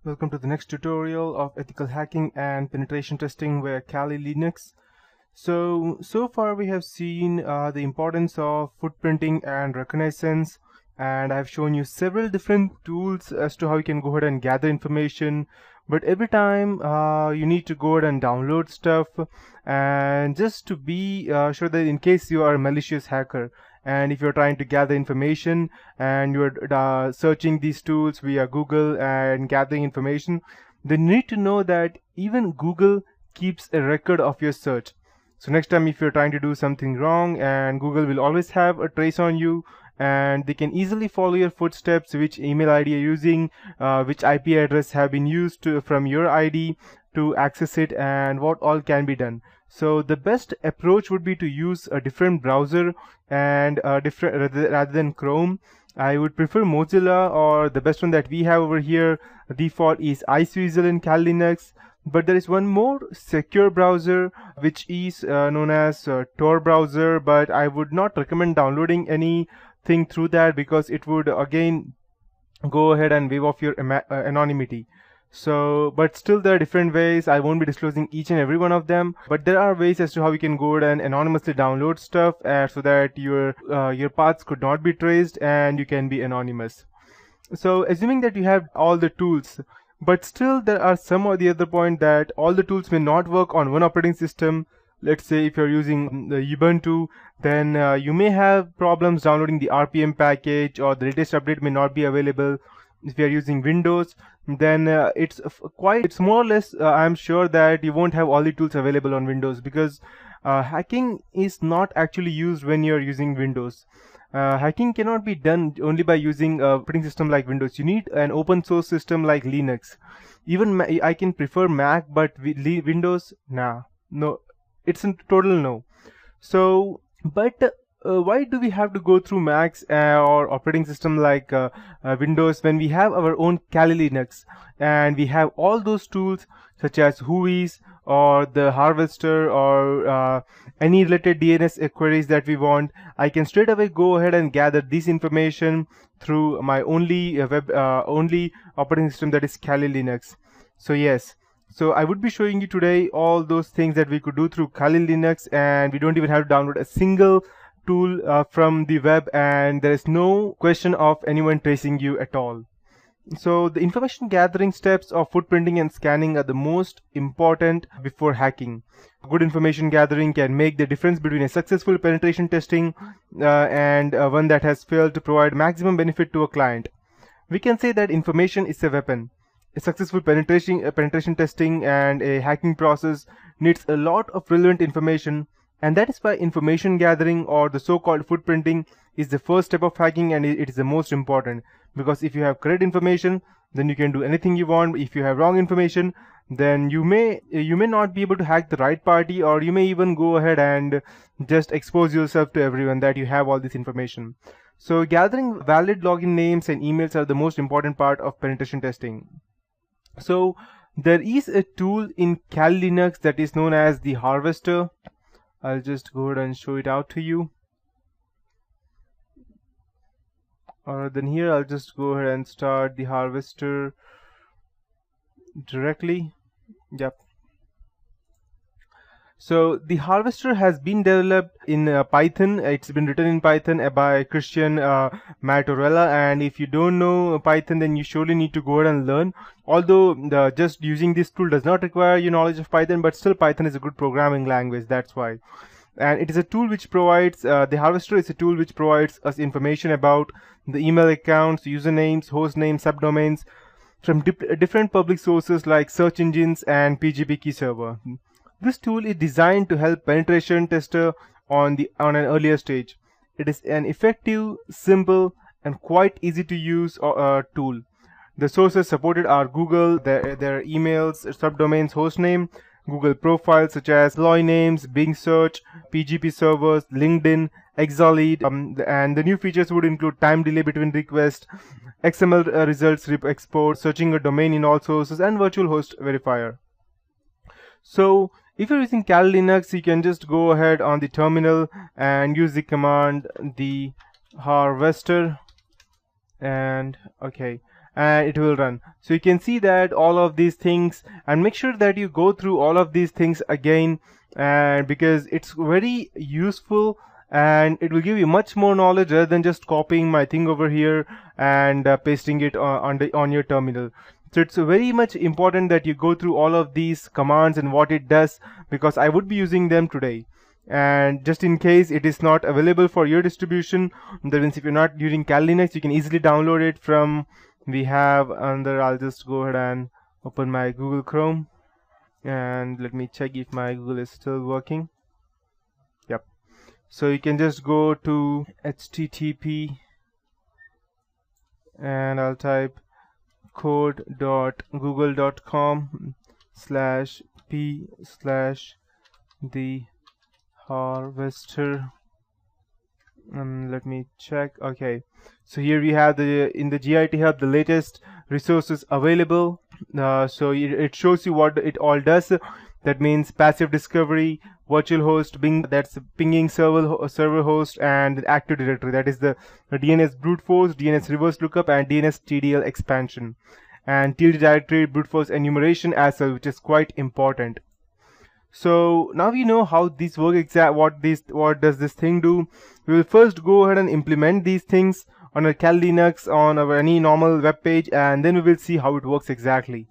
Welcome to the next tutorial of ethical hacking and penetration testing via Kali Linux. So far we have seen the importance of footprinting and reconnaissance, and I've shown you several different tools as to how you can go ahead and gather information. But every time you need to go ahead and download stuff, and just to be sure that in case you are a malicious hacker, and if you're trying to gather information and you're searching these tools via Google and gathering information, then you need to know that even Google keeps a record of your search. So next time if you're trying to do something wrong, and Google will always have a trace on you, and they can easily follow your footsteps, which email ID you're using, which IP address have been used from your ID to access it, and what all can be done. So the best approach would be to use a different browser and rather than Chrome. I would prefer Mozilla, or the best one that we have over here default is Iceweasel in Kali Linux. But there is one more secure browser which is known as Tor browser, but I would not recommend downloading anything through that because it would again go ahead and waive off your anonymity. So, but still there are different ways. I won't be disclosing each and every one of them, but there are ways as to how you can go ahead and anonymously download stuff so that your paths could not be traced and you can be anonymous. So assuming that you have all the tools, but still there are some or the other point that all the tools may not work on one operating system. Let's say if you're using the Ubuntu, then you may have problems downloading the RPM package, or the latest update may not be available. If you're using Windows, then it's more or less I'm sure that you won't have all the tools available on Windows, because hacking is not actually used when you're using Windows. Hacking cannot be done only by using a operating system like Windows. You need an open source system like Linux. Even I can prefer Mac, but Windows, nah, no, it's a total no. So, but why do we have to go through Macs or operating system like Windows when we have our own Kali Linux, and we have all those tools such as Whois or the Harvester or any related DNS queries that we want? I can straight away go ahead and gather this information through my only only operating system, that is Kali Linux. So yes. So I would be showing you today all those things that we could do through Kali Linux, and we don't even have to download a single tool from the web, and there is no question of anyone tracing you at all. So the information gathering steps of footprinting and scanning are the most important before hacking. Good information gathering can make the difference between a successful penetration testing and one that has failed to provide maximum benefit to a client. We can say that information is a weapon. A successful penetration testing and a hacking process needs a lot of relevant information, and that is why information gathering, or the so-called footprinting, is the first step of hacking, and it is the most important. Because if you have correct information, then you can do anything you want. If you have wrong information, then you may not be able to hack the right party, or you may even go ahead and just expose yourself to everyone that you have all this information. So gathering valid login names and emails are the most important part of penetration testing. So there is a tool in Kali Linux that is known as the Harvester. I'll just go ahead and show it out to you. Then here I'll just go ahead and start the Harvester directly. Yep. So the Harvester has been developed in Python. It's been written in Python by Christian Martorella, and if you don't know Python, then you surely need to go ahead and learn. Although just using this tool does not require your knowledge of Python, but still Python is a good programming language, that's why. And it is a tool which provides, the Harvester is a tool which provides us information about the email accounts, usernames, host names, subdomains from different public sources like search engines and PGP key server. This tool is designed to help penetration tester on an earlier stage. It is an effective, simple, and quite easy to use tool. The sources supported are Google, their emails, subdomains, hostname, Google profiles such as employee names, Bing search, PGP servers, LinkedIn, Exalead, and the new features would include time delay between requests, XML results export, searching a domain in all sources, and virtual host verifier. So if you're using Kali Linux, you can just go ahead on the terminal and use the command the Harvester, and okay, and it will run. So you can see that all of these things, and make sure that you go through all of these things again, and because it's very useful and it will give you much more knowledge rather than just copying my thing over here and pasting it on your terminal. So it's very much important that you go through all of these commands and what it does, because I would be using them today. And just in case it is not available for your distribution, that means if you're not using Kali Linux, you can easily download it from, we have under, I'll just go ahead and open my Google Chrome and let me check if my Google is still working. Yep. So you can just go to http and I'll type code.google.com/p/the harvester, and let me check. Okay, so here we have in the GIT hub the latest resources available. So it shows you what it all does. That means passive discovery, virtual host, Bing, that's pinging server host, and the Active Directory, that is the DNS brute force, DNS reverse lookup, and DNS TDL expansion, and TLD directory brute force enumeration as well, which is quite important. So now we know how these work, what does this thing do. We will first go ahead and implement these things on a Kali Linux, on any normal web page, and then we will see how it works exactly.